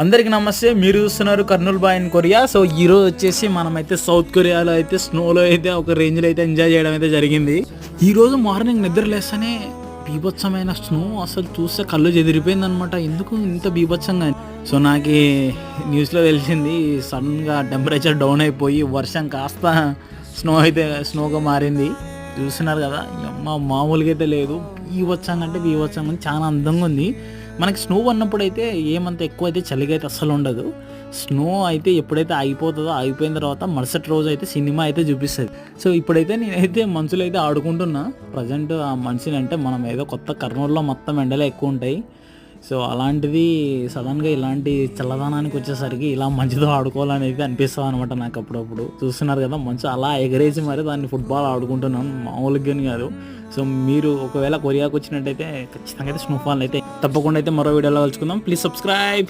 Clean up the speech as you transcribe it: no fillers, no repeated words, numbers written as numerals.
అందరికీ నమస్తే. మీరు చూస్తున్నారు Kurnool boy in Korea. So ఈరోజు వచ్చేసి మనమైతే సౌత్ కొరియాలో అయితే స్నోలో అయితే ఒక రేంజ్లో అయితే ఎంజాయ్ చేయడం అయితే జరిగింది. ఈరోజు మార్నింగ్ నిద్ర లేస్తేనే బీభత్సమైన స్నో అసలు చూస్తే కళ్ళు చెదిరిపోయింది అనమాట. ఎందుకు ఇంత బీభత్సంగా? సో నాకు న్యూస్లో తెలిసింది సడన్గా టెంపరేచర్ డౌన్ అయిపోయి వర్షం కాస్త స్నోగా మారింది. చూస్తున్నారు కదా, మామూలుగా అయితే లేదు. బీభత్సంగా అంటే బీభత్సంగా చాలా అందంగా ఉంది. మనకి స్నో అన్నప్పుడు అయితే ఏమంత ఎక్కువ అయితే చలిగా అయితే అస్సలు ఉండదు. స్నో అయితే ఎప్పుడైతే ఆగిపోతుందో ఆగిపోయిన తర్వాత మరుసటి రోజు అయితే సినిమా అయితే చూపిస్తుంది. సో ఇప్పుడైతే నేనైతే మనుషులు అయితే ఆడుకుంటున్నా. ప్రజెంట్ ఆ మనిషిని అంటే మనం ఏదో కొత్త కర్నూలులో మొత్తం ఎండలే ఎక్కువ ఉంటాయి. సో అలాంటిది సడన్గా ఇలాంటి చల్లదనానికి వచ్చేసరికి ఇలా మంచితో ఆడుకోవాలని అయితే అనిపిస్తుంది అనమాట నాకు అప్పుడప్పుడు. చూస్తున్నారు కదా, మంచి అలా ఎగరేసి మరి దాన్ని ఫుట్బాల్ ఆడుకుంటున్నాను, మామూలుగా కాదు. సో మీరు ఒకవేళ కొరియాకి వచ్చినట్టయితే ఖచ్చితంగా అయితే స్నోఫాల్ అయితే తప్పకుండా అయితే మరో వీడియోలో కలుసుకుందాం. Please subscribe.